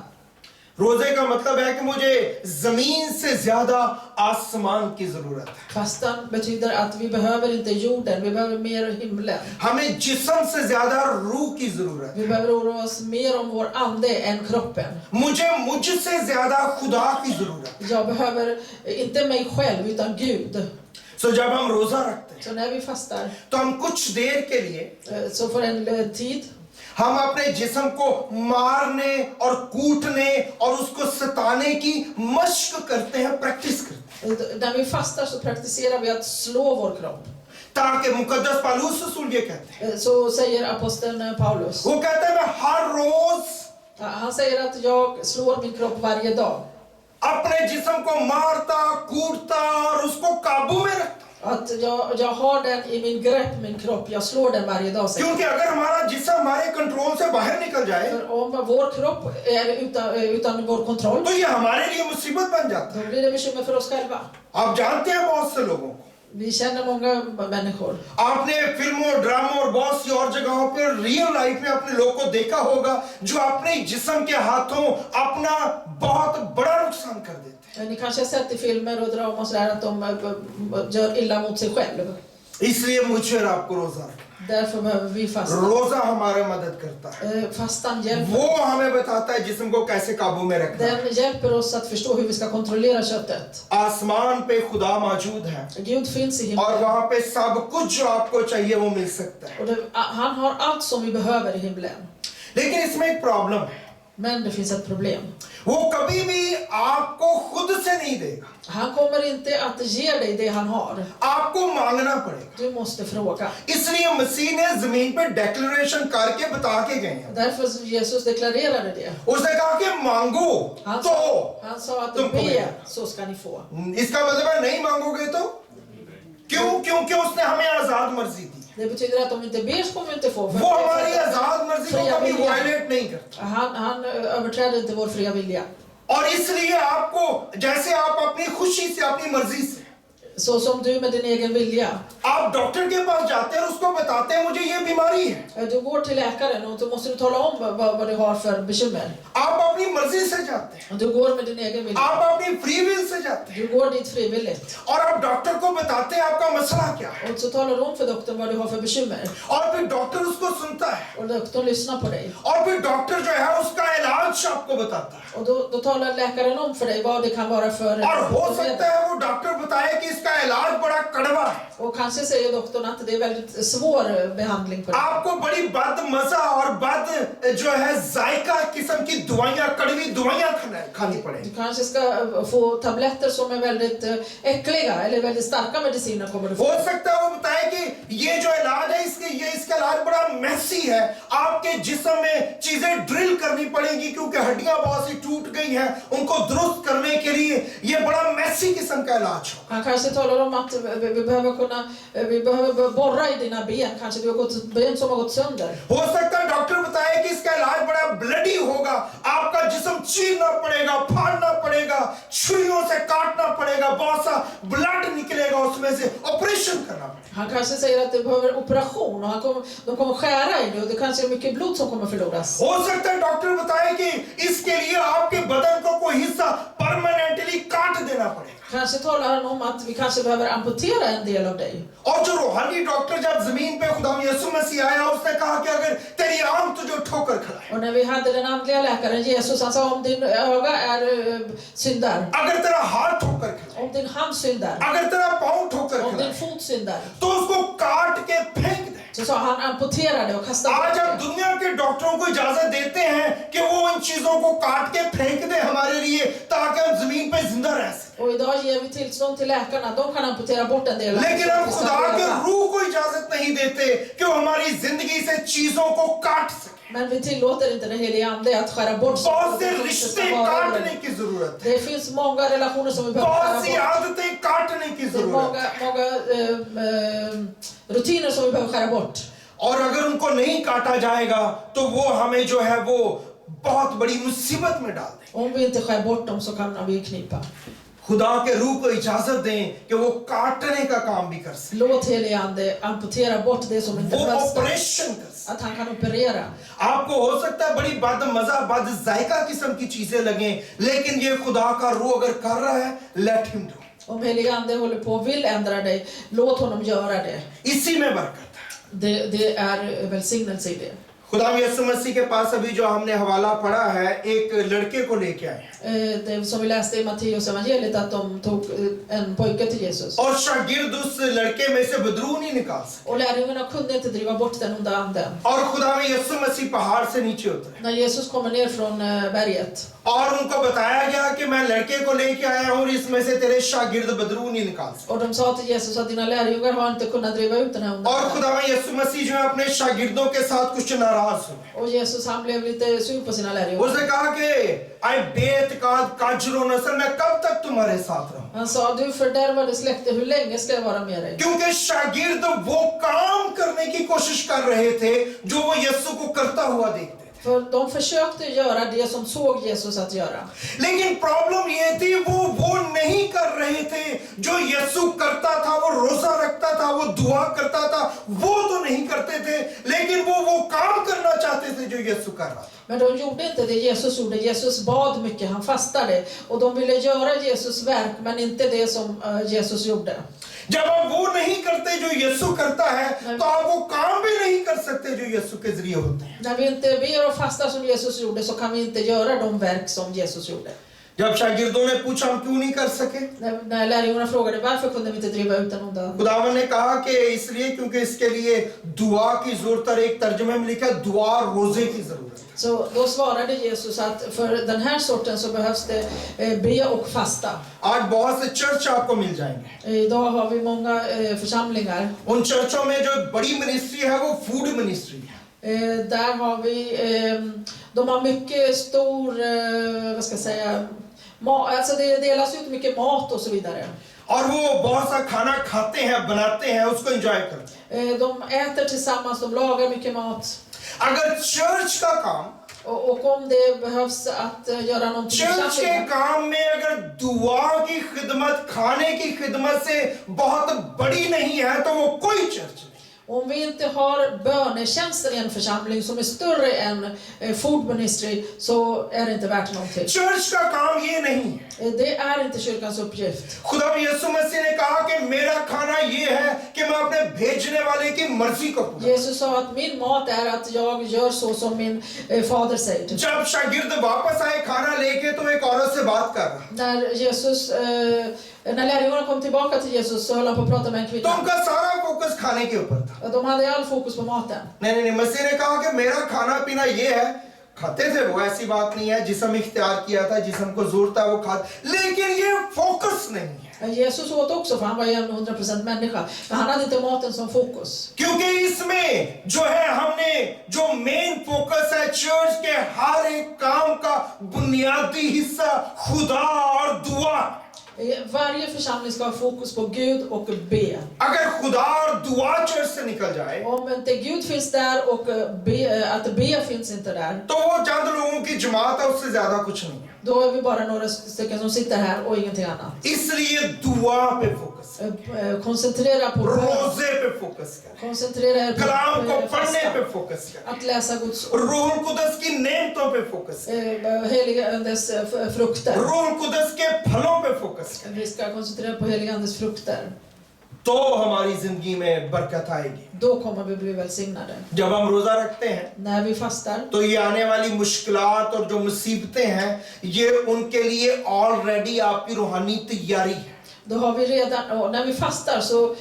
रोजे का मतलब है कि मुझे जमीन से ज्यादा आसमान की जरूरत है. Fastan betyder att vi behöver inte jorden, vi behöver mer himlen. हमें जिस्म से ज्यादा रूह की जरूरत है. Vi behöver oroa oss mer om vår ande än kroppen. मुझे मुझसे ज्यादा खुदा की जरूरत है. Jag behöver inte mig själv utan Gud. सो जब हम रोजा रखते हैं Så när vi fastar, तो हम कुछ देर के लिए så för en tid, हम अपने जिस्म को मारने और कूटने और उसको सताने की मश्क करते हैं, प्रैक्टिस करते हैं, när vi fastar så praktiserar vi att slå vår kropp. ताकि मुकद्दस पौलुस रसूल ये कहते हैं, Så säger aposteln Paulus. वो कहते हैं मैं हर रोज Han säger att jag slår min kropp varje dag. अपने जिस्म को मारता कूटता और उसको काबू में रखता. Att jag har den i min grepp, min kropp. Jag slår den varje dag. säger क्योंकि अगर हमारा जिस्म हमारे कंट्रोल से बाहर निकल जाए För om vår kropp är utan vår kontroll, तो ये हमारे लिए मुसीबत बन जाता då है. blir det bekymmer för oss själva. आप जानते हैं बहुत से लोगों को, Vi känner många människor. आपने फिल्मों ड्रामों और बहुत सी और जगहों पर रियल लाइफ में अपने लोगों को देखा होगा जो अपने जिस्म के हाथों अपना बहुत बड़ा नुकसान कर देते Ni kanske har sett i filmer och drama och sådär att de gör illa mot sig själv. हैं. इसलिए मुझे और आपको रोजा रखना. Därför behöver vi fasta. रोजा हमारे मदद करता है. Fastan hjälper. वो हमें बताता है जिस्म को कैसे काबू में रखना. Den hjälper oss att förstå hur vi ska kontrollera köttet. आसमान पे खुदा मौजूद है Gud finns i और himlen. वहां पे सब कुछ जो आपको चाहिए वो मिल सकता है. Och han har allt som vi behöver i himlen. लेकिन इसमें एक प्रॉब्लम है, Men det finns ett problem. वो कभी भी आपको खुद से नहीं देगा, Han kommer inte att ge dig det han har. आपको मांगना पड़ेगा. Du måste fråga. इसलिए मसीह ने जमीन पे डेक्लेरेशन करके बता के गए हैं. Därför Jesus deklarerade det. उसने कहा कि मांगो Han तो, sa att तुम be får. så ska ni få. इसका मतलब है नहीं मांगोगे तो क्यों? क्योंकि उसने हमें आजाद मर्जी दी. Det betyder att om vi inte ber så kommer vi inte få. För वो हमारी आजाद मर्जी को fria कभी vilja. वायलेट नहीं करता. Han överträder inte vår fria vilja. और इसलिए आपको जैसे आप अपनी खुशी से, अपनी मर्जी से। Så som du med din egen vilja. आप डॉक्टर के पास जाते हैं और उसको बताते हैं मुझे ये बीमारी है। Du går till läkaren och då måste du tala om vad du har för bekymmer. आप अपनी मर्जी से जाते हैं, Du går med din egen vilja. आप अपनी फ्री विल से जाते हैं Du går dit frivilligt. और आप डॉक्टर को बताते हैं आपका मसला क्या है, Och så talar du om för doktorn vad du har för bekymmer. और फिर डॉक्टर उसको सुनता है Och doktorn lyssnar på dig. और फिर डॉक्टर जो है उसका इलाज आपको बताता है। Och då talar läkaren om för dig vad det kan vara för... और हो सकता है वो डॉक्टर बताए कि इसका इलाज बड़ा कड़वा है, Och kanske säger doktorn att det är väldigt svår behandling på det. आपको बड़ी बद मजा और बद जो है जायका किस्म की दवाइयां, कड़वी दवाइयां खानी पड़ेगी। Du kanske ska få tabletter som är väldigt äckliga eller väldigt starka mediciner kommer du få. हो सकता है वो बताए कि ये जो इलाज है इसका इलाज बड़ा मैसी है, आपके जिस्म में चीजें ड्रिल करनी पड़ेगी क्योंकि हड्डियां बहुत सी टूट गई हैं, उनको दुरुस्त करने के लिए ये बड़ा मैसी किस्म का इलाज हो। Han kanske talar om att vi behöver borra i dina ben, kanske du har gått ben som har gått sönder. हो सकता है डॉक्टर बताए कि इसका इलाज बड़ा ब्लडी होगा, आपका जिस्म चीरना पड़ेगा, फाड़ना पड़ेगा, छुरियों से काटना पड़ेगा, बहुत सा ब्लड निकलेगा उसमें से, ऑपरेशन करना पड़ेगा। Han kanske säger att du behöver operation och de kommer skära i dig och det kanske är mycket blod som kommer förloras. हो सकता है डॉक्टर बताए कि इसके लिए आपके बदन को कोई हिस्सा परमानेंटली काट देना पड़ेगा। Kanske talar han om att vi kanske behöver amputera en del av dig. और जो रूहानी डॉक्टर जब जमीन पे खुदा यीशु मसीह आया, उसने कहा कि अगर तेरी आंख तुझे ठोकर खाए, Och när vi hade den andliga läkaren Jesus, han sa om din öga är syndar, अगर तेरा हाथ ठोकर खाए, om din hand syndar, अगर तेरा पाँव ठोकर om din खाए, fot syndar, तो उसको काट के फेंक दे। så sa han amputera det och kasta bort आज हम det. दुनिया के डॉक्टरों को इजाजत देते हैं कि वो इन चीजों को काट के फेंक दे हमारे लिए, ताकि हम जमीन पे जिंदा रह सकें। Och idag ger vi tillstånd till läkarna, de kan amputera bort en del. लेकिन हम खुदा के रूह को इजाजत नहीं देते कि वो हमारी जिंदगी से चीजों को काट सके। Men vi tillåter inte den helige ande att skära bort बहुत से som inte रिश्ते ska vara över काटने dig. की जरूरत है, Det finns många relationer som vi behöver बहुत सी skära bort. आदतें काटने की Det är जरूरत है, många rutiner som vi behöver skära bort. और अगर उनको नहीं काटा जाएगा तो वो हमें जो है वो बहुत बड़ी मुसीबत में डाल दें। Om vi inte skär bort dem så kan vi knipa. खुदा के रूह को इजाजत दें कि वो काटने का काम भी कर सके, Låt helige ande amputera bort det som inte वो behövs. ऑपरेशन कर सके। Att han kan operera. आपको हो सकता है बड़ी बद मजा, बद जायका किस्म की चीजें लगें, लेकिन ये खुदा का रूह अगर कर रहा है, let him do. Om helige ande håller på och vill ändra dig, låt honom göra det. इसी में बरकत है। Det är välsignelse i det. खुदा यीशु मसीह के पास अभी जो हमने हवाला पढ़ा है, एक लड़के को लेके आए Det som vi läste i Matteus evangeliet, att de tog en pojke till Jesus. और शागिर्द उस लड़के में से बदरू नहीं निकाल सके, Och lärjungarna kunde inte driva bort den onda anden. और खुदा में यीशु मसीह पहाड़ से नीचे उतरे När Jesus kommer ner från berget और उनको बताया गया कि मैं लड़के को लेके आया हूँ और इसमें से तेरे शागिर्द बदरू नहीं निकाल सके। och de sa till Jesus att dina lärjungar har inte kunnat driva ut den här onda और anden. खुदा में यीशु मसीह जो है अपने शागिर्दों के साथ कुछ नाराज हुए। Och Jesus han blev lite sur på sina lärjungar. उसने कहा कि आई बेतकाद काजरो नस्ल, मैं कब तक तुम्हारे साथ रहूं? Han sa, du fördärvade släkte, hur länge ska jag vara med dig? क्योंकि शागिर्द वो काम करने की कोशिश कर रहे थे जो वो यीशु को करता हुआ देखते थे, För de försökte göra det som såg Jesus att göra. लेकिन प्रॉब्लम ये थी वो नहीं कर रहे थे जो यीशु करता था। वो रोजा रखता था, वो दुआ करता था, वो तो नहीं करते थे, लेकिन वो काम करना चाहते थे जो यीशु कर रहा था। Men de gjorde inte det Jesus gjorde. Jesus bad mycket, han fastade. Och de ville göra Jesus verk, men inte det som Jesus gjorde. जब आप वो नहीं करते जो यीशु करता है, तो आप वो काम भी नहीं कर सकते जो यीशु के जरिए होते हैं। När vi inte ber och fastar som Jesus gjorde, så kan vi inte göra de verk som Jesus gjorde. जब शागिर्दों ने पूछा हम क्यों नहीं कर सके, När lärjungarna frågade varför kunde vi inte driva ut den onda anden? खुदावन ने कहा कि इसलिए क्योंकि इसके लिए दुआ की जरूरत है। एक तर्जुमे में लिखा दुआ रोजे की जरूरत है। Så då svarade Jesus att för den här sorten så behövs det be och fasta. आज बहुत से चर्च आपको मिल जाएंगे, Idag har vi många församlingar. उन चर्चों में जो बड़ी मिनिस्ट्री है वो फूड मिनिस्ट्री है। Där har vi, de har mycket stor, vad ska jag säga, alltså det delas ut mycket mat och så vidare. और वो बहुत सा खाना खाते हैं, बनाते हैं, उसको एंजॉय करते हैं। De äter tillsammans, de lagar mycket mat. अगर चर्च का काम Och om det behövs att göra någonting i church के församlingen, काम में अगर दुआ की खिदमत, खाने की खिदमत से बहुत बड़ी नहीं है तो वो कोई चर्च नहीं। om vi inte har bönetjänsten i en församling som är större än food ministry, så är det inte värt någonting. Church का काम ये नहीं है। Det är inte kyrkans uppgift. खुदा यीशु मसीह ने कहा कि मेरा खाना ये है कि मैं अपने भेजने वाले की मर्जी को पूरा। Jesus sa att min mat är att jag gör så som min fader säger. जब शागिर्द वापस आए खाना लेके तो एक औरत से बात कर रहा, När lärjungarna kom tillbaka till Jesus så höll han på att prata med en तो kvinna. उनका सारा फोकस खाने के ऊपर था। De hade all fokus på maten. नहीं, मसीह ने कहा कि मेरा खाना पीना ये है। खाते थे वो, ऐसी बात नहीं है, जिस्म इख्तियार किया था, जिस्म को जोर था वो खा, लेकिन ये फोकस नहीं है। Jesus åt också, för han var ju 100% människa, men han hade inte maten som fokus. क्योंकि इसमें जो है हमने जो मेन फोकस है चर्च के हर एक काम का बुनियादी हिस्सा खुदा और दुआ। Varje församling ska ha fokus på Gud och be. अगर खुदा और दुआ चर्च से निकल जाए, Om inte Gud finns där och att be finns inte där, तो वो चंद लोगों की जमात है, उससे ज्यादा कुछ नहीं है। då är vi bara några stycken som sitter här och ingenting annat. इसलिए दुआ पे फोकस, Koncentrera på bön. रोजे पे फोकस करें, Koncentrera er कलाम को på पढ़ने पे fasta. फोकस करें, Att läsa Guds ord. रूह कुदस की नेमतों पे फोकस करें, Heliga Andes frukter. रूह कुदस के फलों पे फोकस करें, Vi ska koncentrera på Heliga Andes frukter. तो हमारी जिंदगी में बरकत आएगी। Då kommer vi bli välsignade. जब हम रोजा रखते हैं När vi fastar, तो ये आने वाली मुश्किलात और जो मुसीबतें हैं, ये उनके लिए ऑलरेडी आपकी रूहानी तैयारी है। då har vi redan, och när vi fastar så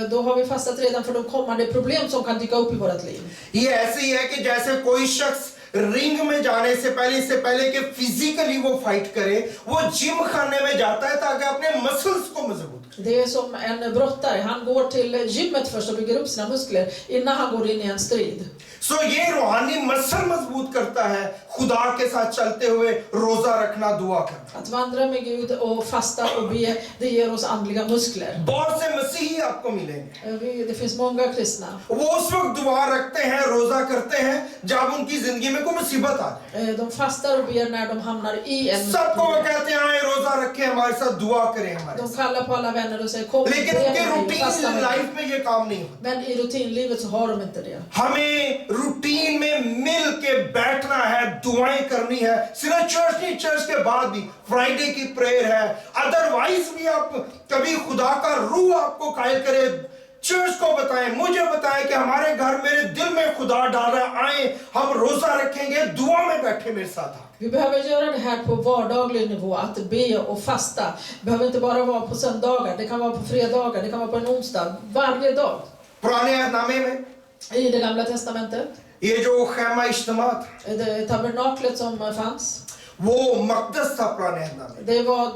då har vi fastat redan för de kommande problem som kan dyka upp i vårt liv. ये ऐसे ही है कि जैसे कोई शख्स रिंग में जाने से पहले कि फिजिकली वो फाइट करे, वो जिम खाने में जाता है ताकि अपने मसल्स को मजबूत करे। Det är som en brottare, han går till gymmet först och bygger upp sina muskler innan han går in i en strid. सो ये रूहानी मसल मजबूत करता है खुदा के साथ चलते हुए रोजा रखना, दुआ करना। Att vandra med Gud och fasta och be, det ger oss andliga muskler. बहुत से मसीही आपको मिलेंगे, Det finns många kristna. वो उस वक्त दुआ रखते हैं, रोजा करते हैं जब उनकी जिंदगी में कोई मुसीबत आ जाए। De fastar och ber när de hamnar i en... सबको वो कहते हैं आए रोजा रखें, हमारे साथ दुआ करें हमारे De साथ। kallar på alla vänner och säger kom, लेकिन be उनके med mig, fasta routine med mig. Life में ये काम नहीं होता। Men i rutinlivet så har de inte det. हमें रूटीन में मिल के बैठना है, दुआएं करनी है, सिर्फ चर्च नहीं, चर्च के बाद भी फ्राइडे की प्रेयर है, अदरवाइज भी आप कभी खुदा का रूह आपको कायल करे, चर्च को बताएं, मुझे बताएं कि हमारे घर मेरे दिल में खुदा डाल रहा है, आए हम रोजा रखेंगे, दुआ में बैठे मेरे साथ। Vi behöver göra det här på vardaglig nivå, att be och fasta. Det behöver inte bara vara på söndagar, det kan vara på fredagar, det kan vara på en onsdag, varje dag. पुराने अहदनामे में I det gamla testamentet, ये जो खैमा इज्तिमा था, det tabernaklet som fanns, वो मकदस था पुराने अहदनामे, det var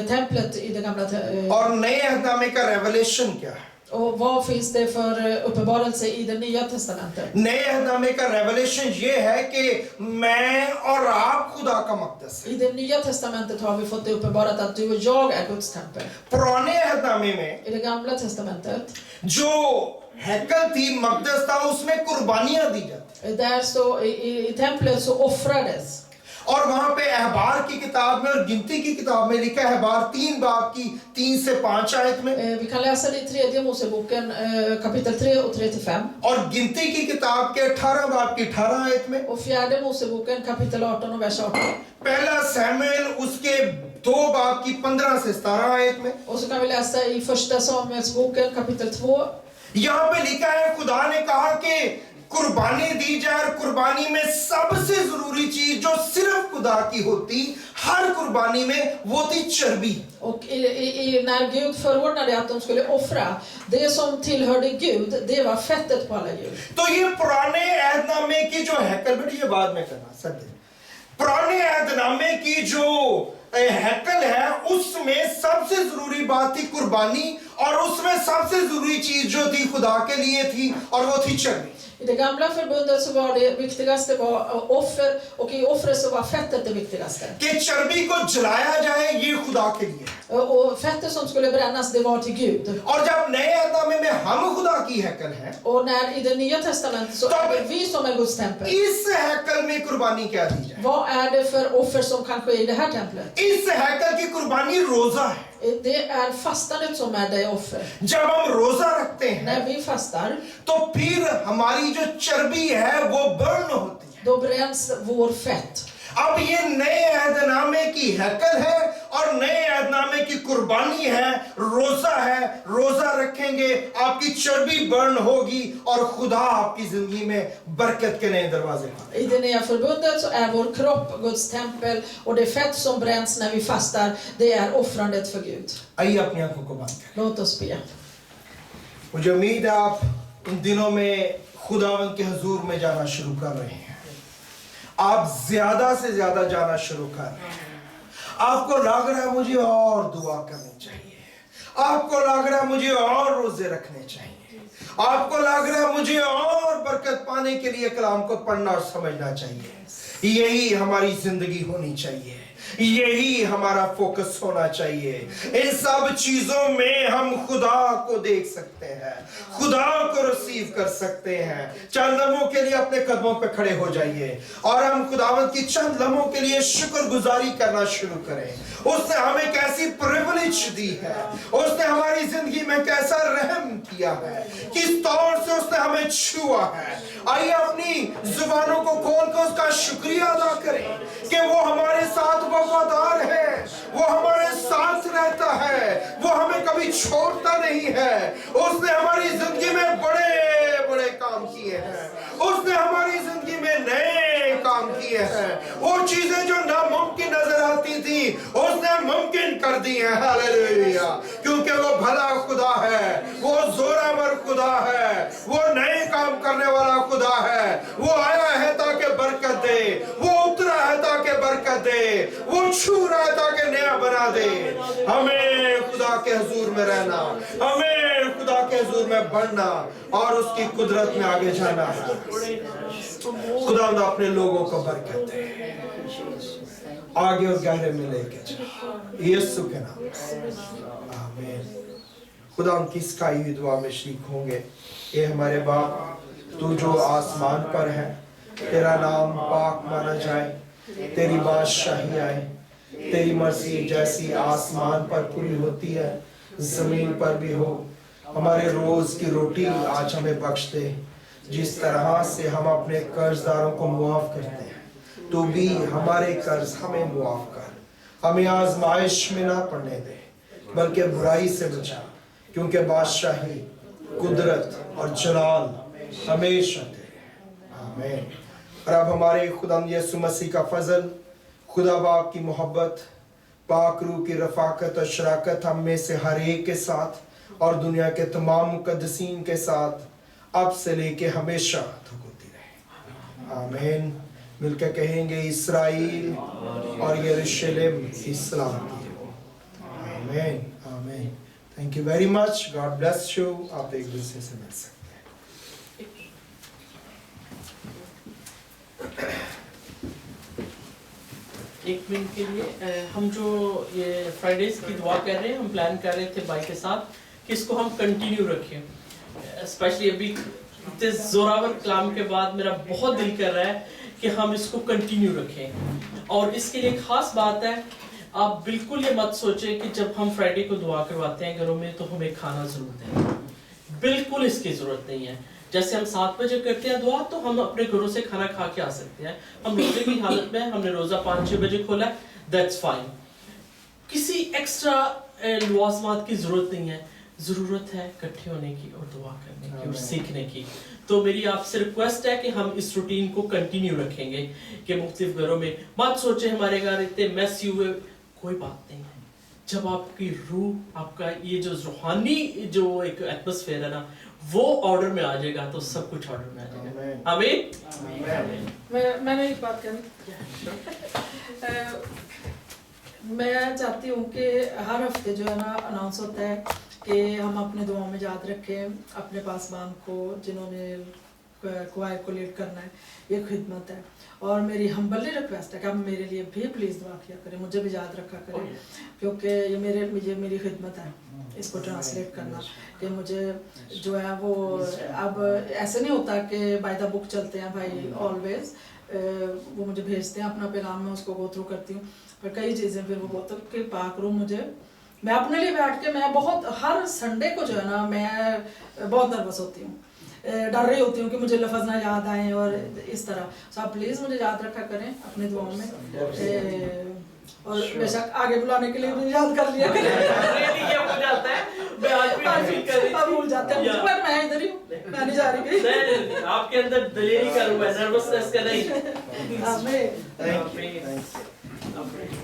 templet i det gamla और नए अहदनामे का रेवलेशन क्या है? och vad finns det för uppenbarelse i det nya testamentet? नए अहदनामे का रेवलेशन ये है कि मैं और आप खुदा का मकदस है। I det nya testamentet har vi fått det uppenbarat att du och jag är Guds tempel. पुराने अहदनामे में I det gamla testamentet, जो हैकल थी, मकदस था, उसमें कुर्बानियां दी जाती, där så i templet så offrades. और वहां पे अहबार की किताब में और गिनती की किताब में लिखा है, अहबार 3 बाब की 3 से 5 आयत में, Vi kan läsa det i tredje Moseboken kapitel 3 och 3-5. और गिनती की किताब के 18 बाब की 18 आयत में, Och fjärde Moseboken kapitel 18 och vers 18. पहला सैमुएल उसके 2 बाब की 15 से 17 आयत में। Och så kan vi läsa i första Samuelsboken kapitel 2. यहाँ पे लिखा है खुदा ने कहा कि कुर्बानी दी जाए, और कुर्बानी में सबसे जरूरी चीज जो सिर्फ खुदा की होती हर कुर्बानी में, वो थी चर्बी। Och när Gud förordnade att de skulle offra, det som tillhörde Gud, det var fettet på alla djur. तो ये पुराने अहदनामे की जो हैकल, बेटी ये बाद में करना सब, पुराने अहदनामे की जो हैकल है उसमें सबसे जरूरी बात थी कुर्बानी, और उसमें सबसे जरूरी चीज जो थी खुदा के लिए थी, और वो थी चर्बी। I det gamla förbundet så var det viktigaste var offer, och i offret så var fettet det viktigaste. कि चर्बी को जलाया जाए, ये खुदा के लिए, Och fettet som skulle brännas, det var till Gud. और जब नए अहदनामे में हम खुदा की हैकल हैं, Och när i det nya testamentet så är det vi som är Guds tempel. इस हैकल में कुर्बानी क्या दी जाए? Vad är det för offer som kan ske i det här templet? इस हैकल की कुर्बानी रोजा है. Det är fastandet som är det offer. जब हम रोजा रखते हैं När vi fastar, तो फिर हमारी जो चर्बी है वो बर्न होती है. då bränns vår fett. अब ये नए अहदनामे की हैकल है और नए अहदनामे की कुर्बानी है, रोजा है. रोजा रखेंगे, आपकी चर्बी बर्न होगी और खुदा आपकी जिंदगी में बरकत के नए दरवाजे खोलेगा. I det nya förbundet så är vår kropp Guds tempel, och det fett som bränns när vi fastar, det är offrandet för Gud. आइए अपनी आंखों को बंद करें. Låt oss be. मुझे उम्मीद है आप इन दिनों में खुदावंद के हुजूर में जाना शुरू कर रहे हैं. आप ज्यादा से ज्यादा जाना शुरू कर रहे हैं. आपको लग रहा है मुझे और दुआ करनी चाहिए, आपको लग रहा है मुझे और रोजे रखने चाहिए, आपको लग रहा है मुझे और बरकत पाने के लिए कलाम को पढ़ना और समझना चाहिए. यही हमारी जिंदगी होनी चाहिए, यही हमारा फोकस होना चाहिए. इन सब चीजों में हम खुदा को देख सकते हैं, खुदा को रिसीव कर सकते हैं. चंद लम्हों के लिए अपने कदमों पे खड़े हो जाइए और हम खुदावंद की चंद लम्हों के लिए शुक्रगुजारी करना शुरू करें. उसने हमें कैसी प्रिविलेज दी है, उसने हमारी जिंदगी में कैसा रहम किया है, किस तौर से उसने हमें छुआ है. आइए अपनी जुबानों को खोल कर उसका शुक्रिया अदा करें कि वो हमारे साथ वफादार है, वो हमारे साथ रहता है, वो हमें कभी छोड़ता नहीं है. उसने हमारी जिंदगी में बड़े बड़े काम किए हैं, उसने हमारी जिंदगी में नए काम किए हैं. वो चीजें जो नामुमकिन नजर आती थी उसने मुमकिन कर दी हैं. हालेलुया. क्योंकि वो भला खुदा है, वो जोरावर खुदा है, वो नए काम करने वाला खुदा है. वो आया है ताकि बरकत दे, वो उतरा है ताकि बरकत दे, वो छू रहा है ताकि नया बना दे. हमें खुदा के हुजूर में रहना, हमें खुदा के हुजूर में बढ़ना और उसकी कुदरत में आगे जाना है. खुदा अपने लोगों को बरकत दे, आगे और गहरे में लेके चले. यीशु के नाम में आमीन. खुदा उनकी सिखाई हुई दुआ में शरीक होंगे. ये हमारे बाप, तू जो आसमान पर है, तेरा नाम पाक माना जाए, तेरी बादशाही आए, तेरी मर्जी जैसी आसमान पर पूरी होती है जमीन पर भी हो. हमारे रोज की रोटी आज हमें बख्श दे. जिस तरह से हम अपने कर्जदारों को मुआफ करते हैं, तू भी हमारे कर्ज हमें मुआफ कर. हमें आजमाइश में ना पड़ने दे, बल्कि बुराई से बचा. क्योंकि बादशाही, कुदरत और जलाल हमेशा तेरे. आमीन. और अब हमारे खुदा यीशु मसीह का फजल, खुदा बाप की मोहब्बत, पाक रूह की रफाकत और शराकत हम में से हर एक के साथ और दुनिया के तमाम मुकद्दसीन के साथ अब से लेके हमेशा तक होती रहे. आमीन. मिलकर कहेंगे, इस्राएल और यरूशलेम की सलामती हो. आमीन. आमीन. Thank you very much. God bless you. आप एक दूसरे से मिल सकते हैं. एक मिनट के लिए हम जो ये फ्राइडेज की दुआ कर रहे हैं, हम प्लान कर रहे थे भाई के साथ कि इसको हम कंटिन्यू रखें. स्पेशली अभी इतने जोरावर कलाम के बाद मेरा बहुत दिल कर रहा है कि हम इसको कंटिन्यू रखें. और इसके लिए खास बात है, आप बिल्कुल ये मत सोचें कि जब हम फ्राइडे को दुआ करवाते हैं घरों में तो हमें खाना जरूर दें. बिल्कुल इसकी जरूरत नहीं है. जैसे हम 7 बजे करते हैं दुआ, तो हम अपने घरों से खाना खा के आ सकते हैं. हम रोजे की हालत में, हमने रोजा 5-6 बजे खोला है, दैट्स फाइन. किसी एक्स्ट्रा लवाजमात की जरूरत नहीं है. जरूरत है इकट्ठे होने की और दुआ करने की और सीखने की. तो मेरी आपसे रिक्वेस्ट है कि हम इस रूटीन को कंटिन्यू रखेंगे कि मुख्तलिफ घरों में मत सोचे हमारे घर इतने मैसी हुए. कोई बात नहीं है. जब आपकी रूह, आपका ये जो रूहानी जो एक एटमॉस्फेयर है ना, वो ऑर्डर में आ जाएगा तो सब कुछ ऑर्डर में आ जाएगा. आमीन. मैंने एक बात करनी. मैं चाहती हूँ कि हर हफ्ते जो है ना अनाउंस होता है कि हम अपने दुआओं में याद रखें अपने पासबान को जिन्होंने क्वायर को लीड करना है, ये खिदमत है। और मेरी हम्बली रिक्वेस्ट है कि आप मेरे लिए भी प्लीज़ दुआ किया करें, मुझे भी याद रखा करें, क्योंकि ये मेरी खिदमत है इसको ट्रांसलेट करना। कि मुझे जो है वो अब ऐसे नहीं होता कि बाय द बुक चलते हैं भाई ऑलवेज, वो मुझे भेजते हैं अपना पैगाम, मैं उसको गो थ्रू करती हूँ, पर कई चीज़ें फिर वो बोलते हैं कि पाक रूम मुझे, मैं अपने लिए बैठ के मैं बहुत हर संडे को जो है ना मैं बहुत नर्वस होती हूँ, डर रही होती हूँ कि मुझे लफ्ज़ ना याद आए और इस तरह। सो आप प्लीज़ मुझे याद रखा करें अपनी दुआओं में, और बेशक आगे बुलाने के लिए मुझे याद कर लिया करें। अब भूल जाते हैं, पर मैं इधर ही हूँ, मैं नहीं जा रही कहीं। आपके अंदर दलेरी का रूप है, नर्वसनेस का नहीं। आमीन। आमीन।